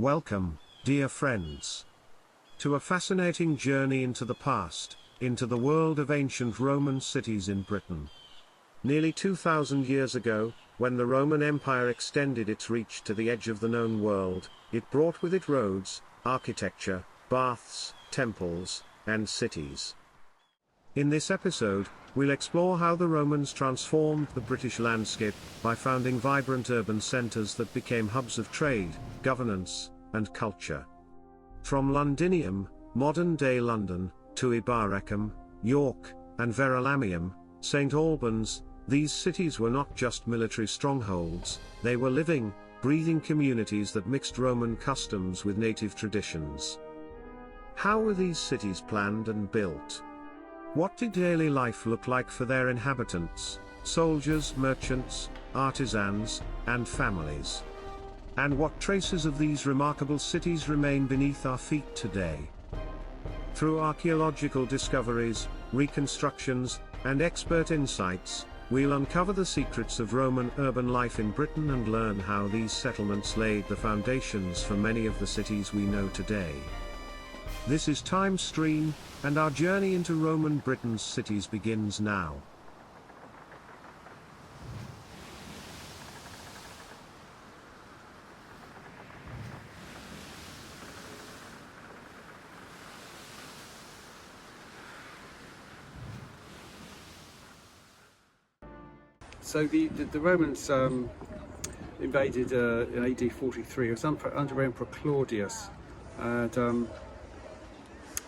Welcome, dear friends, to a fascinating journey into the past, into the world of ancient Roman cities in Britain. Nearly 2,000 years ago, when the Roman Empire extended its reach to the edge of the known world, it brought with it roads, architecture, baths, temples, and cities. In this episode, we'll explore how the Romans transformed the British landscape by founding vibrant urban centers that became hubs of trade, governance, and culture. From Londinium, modern-day London, to Eboracum, York, and Verulamium, St. Albans, these cities were not just military strongholds, they were living, breathing communities that mixed Roman customs with native traditions. How were these cities planned and built? What did daily life look like for their inhabitants, soldiers, merchants, artisans, and families? And what traces of these remarkable cities remain beneath our feet today? Through archaeological discoveries, reconstructions, and expert insights, we'll uncover the secrets of Roman urban life in Britain and learn how these settlements laid the foundations for many of the cities we know today. This is Time Stream, and our journey into Roman Britain's cities begins now. So the Romans invaded in AD 43. It was under Emperor Claudius, and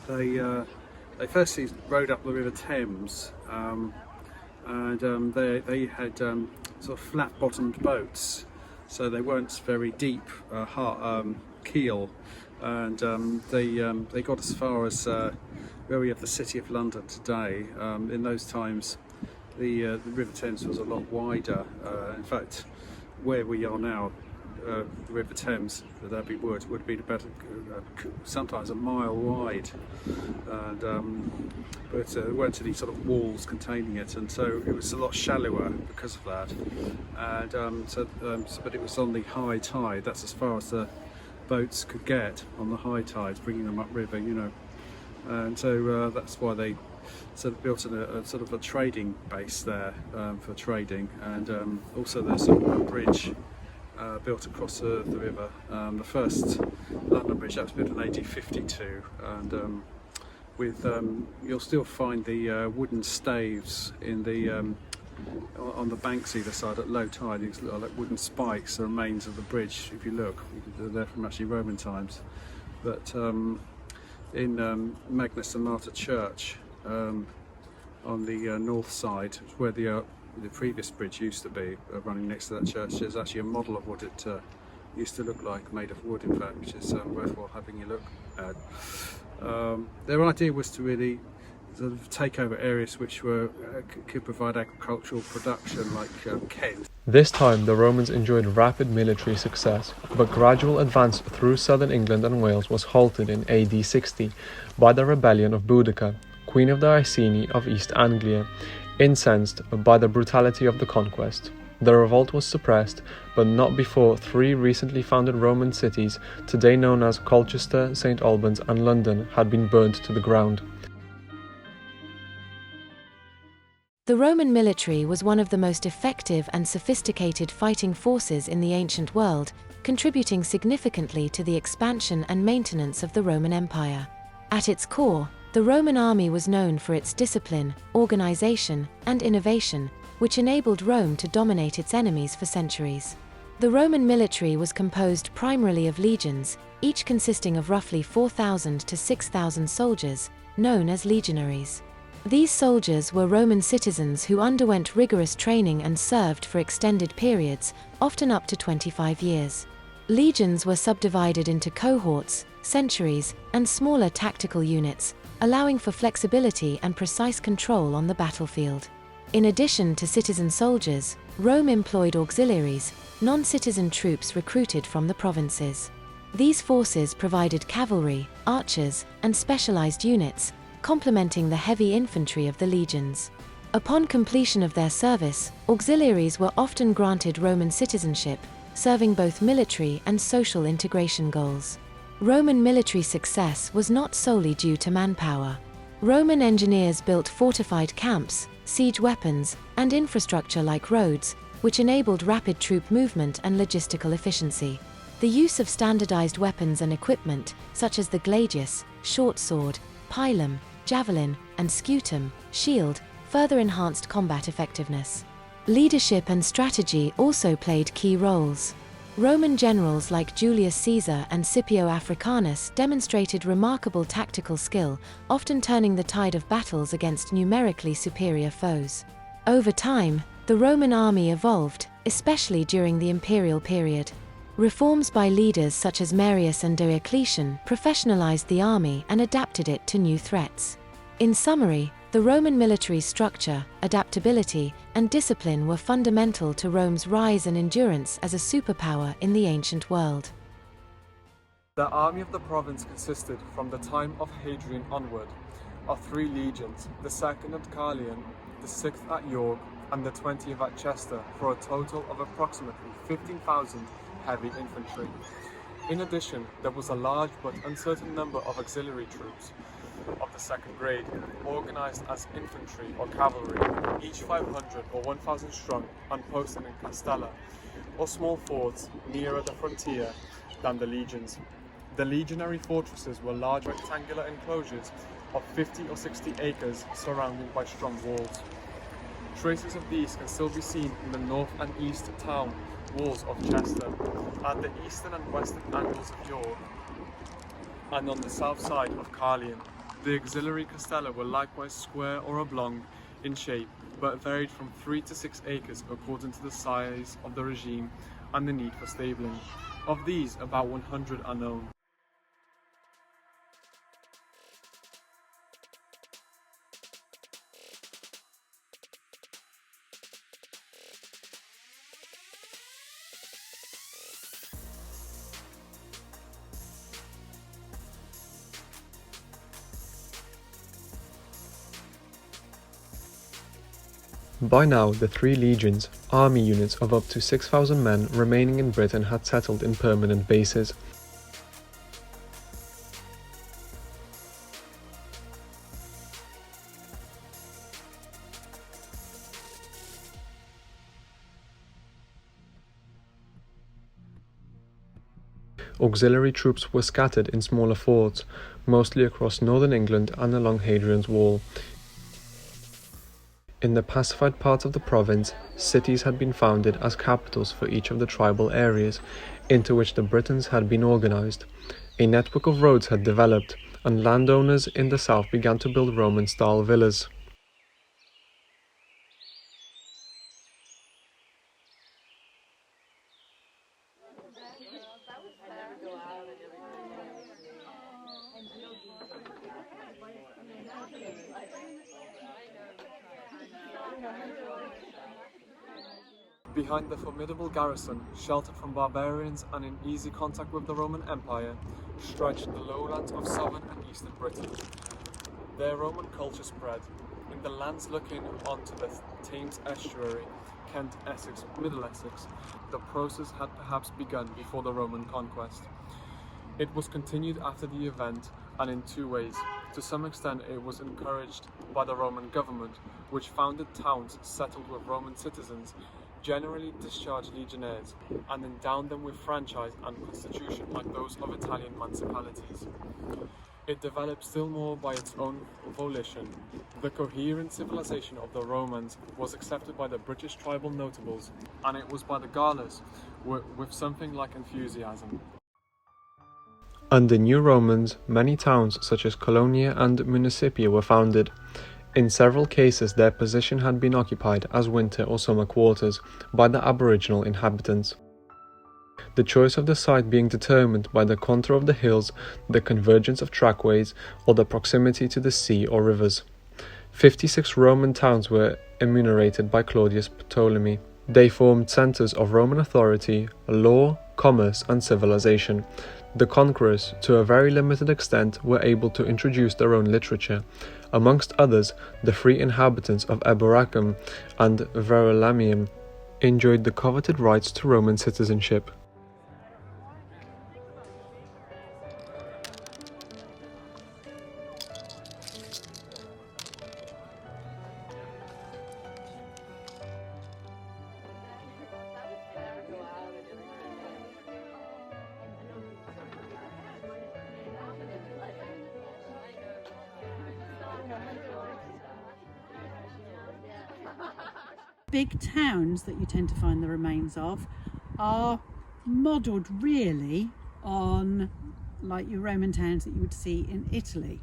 they firstly rode up the River Thames, and they had sort of flat-bottomed boats, so they weren't very deep keel, and they got as far as where we have the City of London today. In those times, the River Thames was a lot wider. In fact, where we are now, the River Thames, the Abbey Wood, would be about sometimes a mile wide, and but there weren't any sort of walls containing it, and so it was a lot shallower because of that. And but it was on the high tide. That's as far as the boats could get on the high tides, bringing them upriver, you know. And so that's why they sort of built a sort of a trading base there for trading, and also there's a bridge built across the river. The first London Bridge, that was built in AD 52, and you'll still find the wooden staves in the on the banks either side at low tide. These little like wooden spikes, the remains of the bridge. If you look, they're from actually Roman times. But in Magnus and Martyr Church, on the north side, where the previous bridge used to be, running next to that church, there's actually a model of what it used to look like, made of wood in fact, which is worthwhile having a look at. Their idea was to really sort of take over areas which could provide agricultural production, like Kent. This time the Romans enjoyed rapid military success, but gradual advance through southern England and Wales was halted in AD 60 by the rebellion of Boudicca, Queen of the Iceni of East Anglia, incensed by the brutality of the conquest. The revolt was suppressed, but not before three recently founded Roman cities, today known as Colchester, St. Albans and London, had been burnt to the ground. The Roman military was one of the most effective and sophisticated fighting forces in the ancient world, contributing significantly to the expansion and maintenance of the Roman Empire. At its core, the Roman army was known for its discipline, organization, and innovation, which enabled Rome to dominate its enemies for centuries. The Roman military was composed primarily of legions, each consisting of roughly 4,000 to 6,000 soldiers, known as legionaries. These soldiers were Roman citizens who underwent rigorous training and served for extended periods, often up to 25 years. Legions were subdivided into cohorts, centuries, and smaller tactical units, allowing for flexibility and precise control on the battlefield. In addition to citizen soldiers, Rome employed auxiliaries, non-citizen troops recruited from the provinces. These forces provided cavalry, archers, and specialized units, complementing the heavy infantry of the legions. Upon completion of their service, auxiliaries were often granted Roman citizenship, serving both military and social integration goals. Roman military success was not solely due to manpower. Roman engineers built fortified camps, siege weapons, and infrastructure like roads, which enabled rapid troop movement and logistical efficiency. The use of standardized weapons and equipment, such as the gladius, short sword, pilum, javelin, and scutum, shield, further enhanced combat effectiveness. Leadership and strategy also played key roles. Roman generals like Julius Caesar and Scipio Africanus demonstrated remarkable tactical skill, often turning the tide of battles against numerically superior foes. Over time, the Roman army evolved, especially during the imperial period. Reforms by leaders such as Marius and Diocletian professionalized the army and adapted it to new threats. In summary, the Roman military structure, adaptability, and discipline were fundamental to Rome's rise and endurance as a superpower in the ancient world. The army of the province consisted, from the time of Hadrian onward, of 3 legions, the 2nd at Carlion, the 6th at York, and the 20th at Chester, for a total of approximately 15,000 heavy infantry. In addition, there was a large but uncertain number of auxiliary troops of the 2nd grade, organized as infantry or cavalry, each 500 or 1,000 strong, and posted in castella, or small forts nearer the frontier than the legions. The legionary fortresses were large rectangular enclosures of 50 or 60 acres surrounded by strong walls. Traces of these can still be seen in the north and east town walls of Chester, at the eastern and western angles of York, and on the south side of Carlion. The auxiliary castella were likewise square or oblong in shape, but varied from 3 to 6 acres according to the size of the regime and the need for stabling. Of these, about 100 are known. By now, the 3 legions, army units of up to 6,000 men remaining in Britain, had settled in permanent bases. Auxiliary troops were scattered in smaller forts, mostly across northern England and along Hadrian's Wall. In the pacified parts of the province, cities had been founded as capitals for each of the tribal areas into which the Britons had been organized. A network of roads had developed, and landowners in the south began to build Roman-style villas. Behind the formidable garrison, sheltered from barbarians and in easy contact with the Roman Empire, stretched the lowlands of southern and eastern Britain. There Roman culture spread. In the lands looking onto the Thames estuary, Kent, Essex, Middle Essex, the process had perhaps begun before the Roman conquest. It was continued after the event, and in 2 ways. To some extent it was encouraged by the Roman government, which founded towns settled with Roman citizens, generally discharged legionnaires, and endowed them with franchise and constitution like those of Italian municipalities. It developed still more by its own volition. The coherent civilization of the Romans was accepted by the British tribal notables, and it was by the Gauls with something like enthusiasm. Under New Romans, many towns such as Colonia and Municipia were founded. In several cases, their position had been occupied as winter or summer quarters by the aboriginal inhabitants. The choice of the site being determined by the contour of the hills, the convergence of trackways, or the proximity to the sea or rivers. 56 Roman towns were enumerated by Claudius Ptolemy. They formed centers of Roman authority, law, commerce, and civilization. The conquerors, to a very limited extent, were able to introduce their own literature. Amongst others, the free inhabitants of Eboracum and Verulamium enjoyed the coveted rights to Roman citizenship. Big towns that you tend to find the remains of are modelled really on like your Roman towns that you would see in Italy.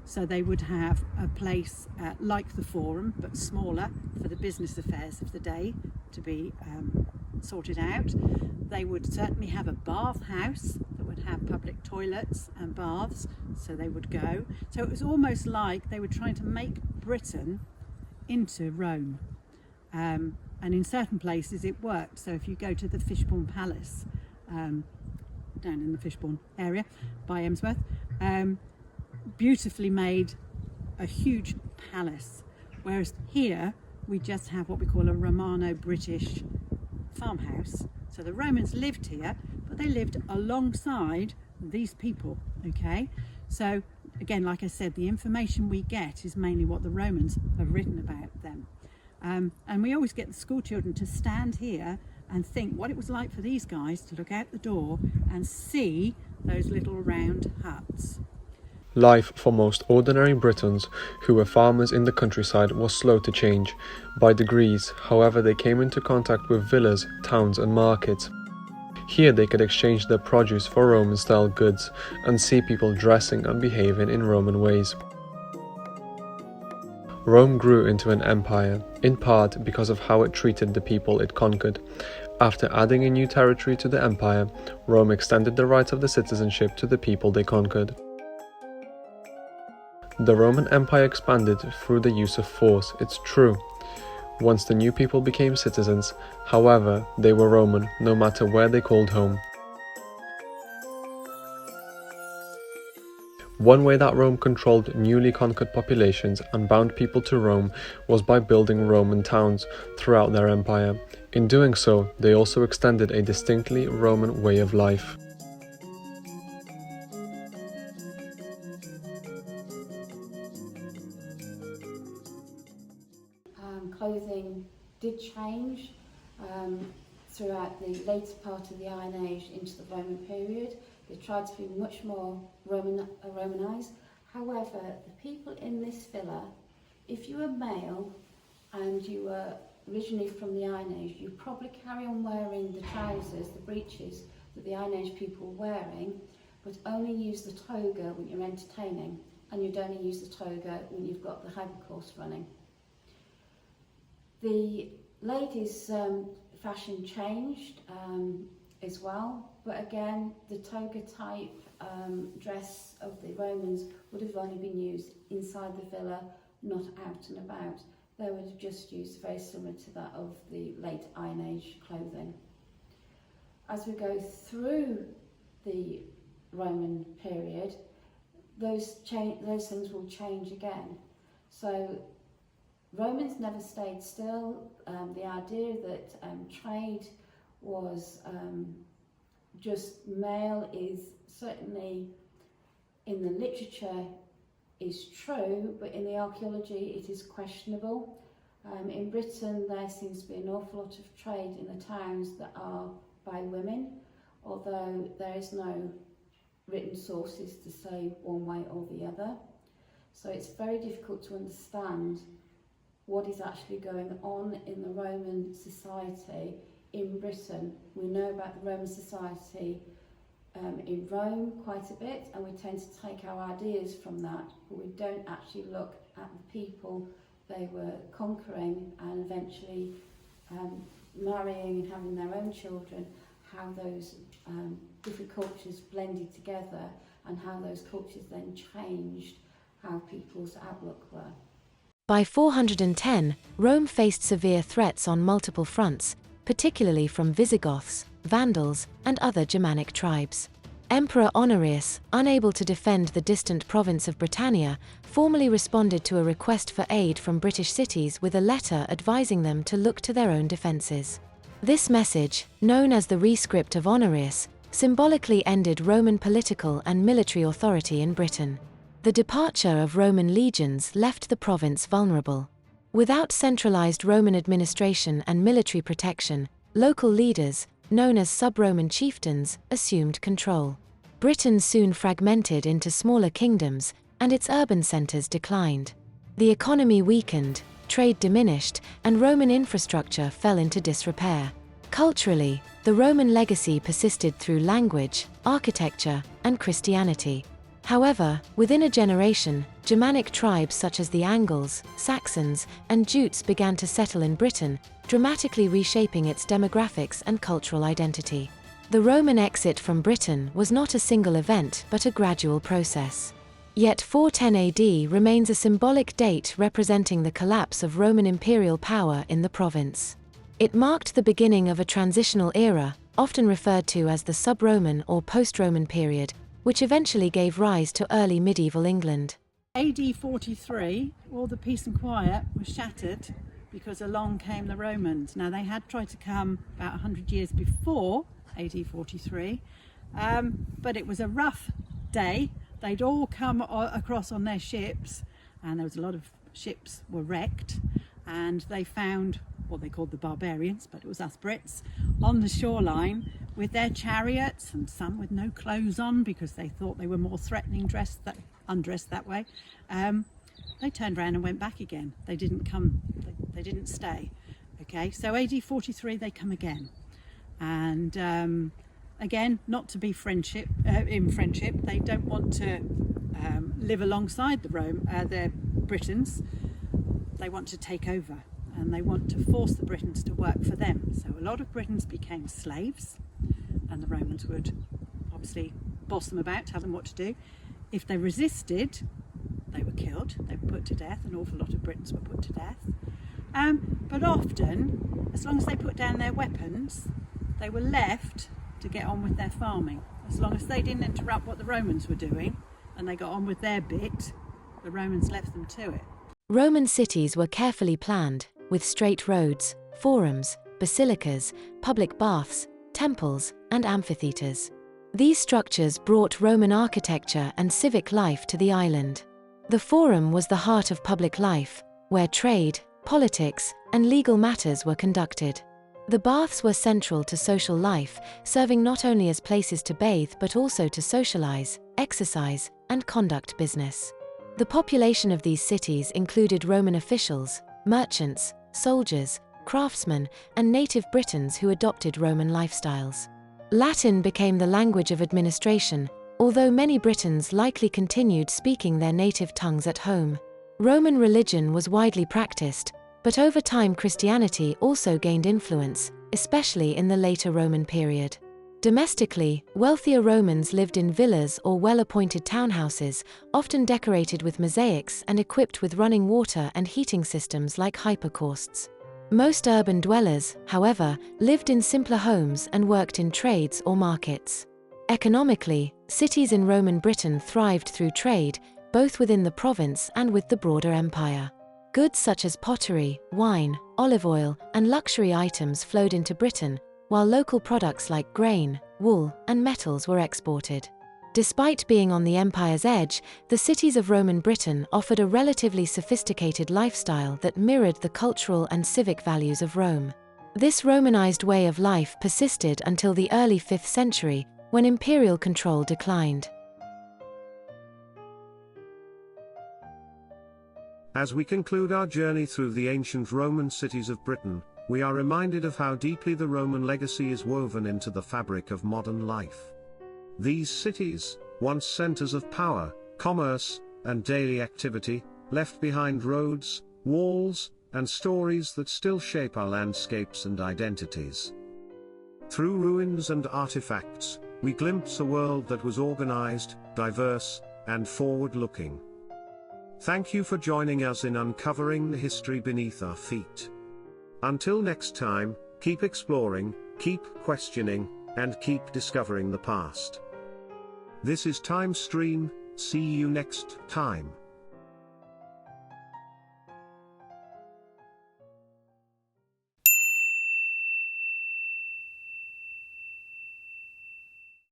So they would have a place like the Forum, but smaller, for the business affairs of the day to be sorted out. They would certainly have a bath house that would have public toilets and baths, so they would go. So it was almost like they were trying to make Britain into Rome. And in certain places it worked. So if you go to the Fishbourne Palace, down in the Fishbourne area by Emsworth, beautifully made, a huge palace. Whereas here we just have what we call a Romano-British farmhouse. So the Romans lived here, but they lived alongside these people, okay? So again, like I said, the information we get is mainly what the Romans have written about them. And we always get the school children to stand here and think what it was like for these guys to look out the door and see those little round huts. Life for most ordinary Britons who were farmers in the countryside was slow to change. By degrees, however, they came into contact with villas, towns and markets. Here they could exchange their produce for Roman-style goods and see people dressing and behaving in Roman ways. Rome grew into an empire, in part because of how it treated the people it conquered. After adding a new territory to the empire, Rome extended the rights of the citizenship to the people they conquered. The Roman Empire expanded through the use of force, it's true. Once the new people became citizens, however, they were Roman, no matter where they called home. One way that Rome controlled newly conquered populations and bound people to Rome was by building Roman towns throughout their empire. In doing so, they also extended a distinctly Roman way of life. Clothing did change throughout the later part of the Iron Age into the Roman period. They tried to be much more Romanized. However, the people in this villa, if you were male and you were originally from the Iron Age, you probably carry on wearing the trousers, the breeches that the Iron Age people were wearing, but only use the toga when you're entertaining, and you'd only use the toga when you've got the haggard course running. The ladies' fashion changed as well, but again, the toga type dress of the Romans would have only been used inside the villa, not out and about. They would have just used very similar to that of the late Iron Age clothing. As we go through the Roman period, those things will change again. So Romans never stayed still. The idea that trade was just male is certainly in the literature is true, but in the archaeology it is questionable. In Britain there seems to be an awful lot of trade in the towns that are by women, although there is no written sources to say one way or the other. So it's very difficult to understand what is actually going on in the Roman society in Britain. We know about the Roman society in Rome quite a bit, and we tend to take our ideas from that, but we don't actually look at the people they were conquering and eventually marrying and having their own children, how those different cultures blended together and how those cultures then changed how people's outlook were. By 410, Rome faced severe threats on multiple fronts, particularly from Visigoths, Vandals, and other Germanic tribes. Emperor Honorius, unable to defend the distant province of Britannia, formally responded to a request for aid from British cities with a letter advising them to look to their own defences. This message, known as the Rescript of Honorius, symbolically ended Roman political and military authority in Britain. The departure of Roman legions left the province vulnerable. Without centralized Roman administration and military protection, local leaders, known as sub-Roman chieftains, assumed control. Britain soon fragmented into smaller kingdoms, and its urban centers declined. The economy weakened, trade diminished, and Roman infrastructure fell into disrepair. Culturally, the Roman legacy persisted through language, architecture, and Christianity. However, within a generation, Germanic tribes such as the Angles, Saxons, and Jutes began to settle in Britain, dramatically reshaping its demographics and cultural identity. The Roman exit from Britain was not a single event but a gradual process. Yet 410 AD remains a symbolic date representing the collapse of Roman imperial power in the province. It marked the beginning of a transitional era, often referred to as the sub-Roman or post-Roman period, which eventually gave rise to early medieval England. AD 43, all the peace and quiet was shattered because along came the Romans. Now they had tried to come about 100 years before AD 43, but it was a rough day. They'd all come across on their ships, and there was a lot of ships were wrecked, and they found what they called the barbarians, but it was us Brits, on the shoreline with their chariots, and some with no clothes on because they thought they were more threatening undressed that way. They turned around and went back again. They didn't come, they didn't stay. Okay, so AD 43 they come again, and again, not to be in friendship, they don't want to live alongside the Britons. They want to take over, and they want to force the Britons to work for them. So a lot of Britons became slaves, and the Romans would obviously boss them about, tell them what to do. If they resisted, they were killed, they were put to death. An awful lot of Britons were put to death. But often, as long as they put down their weapons, they were left to get on with their farming. As long as they didn't interrupt what the Romans were doing and they got on with their bit, the Romans left them to it. Roman cities were carefully planned, with straight roads, forums, basilicas, public baths, temples, and amphitheaters. These structures brought Roman architecture and civic life to the island. The forum was the heart of public life, where trade, politics, and legal matters were conducted. The baths were central to social life, serving not only as places to bathe but also to socialize, exercise, and conduct business. The population of these cities included Roman officials, merchants, soldiers, craftsmen, and native Britons who adopted Roman lifestyles. Latin became the language of administration, although many Britons likely continued speaking their native tongues at home. Roman religion was widely practiced, but over time Christianity also gained influence, especially in the later Roman period. Domestically, wealthier Romans lived in villas or well-appointed townhouses, often decorated with mosaics and equipped with running water and heating systems like hypocausts. Most urban dwellers, however, lived in simpler homes and worked in trades or markets. Economically, cities in Roman Britain thrived through trade, both within the province and with the broader empire. Goods such as pottery, wine, olive oil, and luxury items flowed into Britain, while local products like grain, wool, and metals were exported. Despite being on the empire's edge, the cities of Roman Britain offered a relatively sophisticated lifestyle that mirrored the cultural and civic values of Rome. This Romanized way of life persisted until the early 5th century, when imperial control declined. As we conclude our journey through the ancient Roman cities of Britain, we are reminded of how deeply the Roman legacy is woven into the fabric of modern life. These cities, once centers of power, commerce, and daily activity, left behind roads, walls, and stories that still shape our landscapes and identities. Through ruins and artifacts, we glimpse a world that was organized, diverse, and forward-looking. Thank you for joining us in uncovering the history beneath our feet. Until next time, keep exploring, keep questioning, and keep discovering the past. This is Time Stream. See you next time.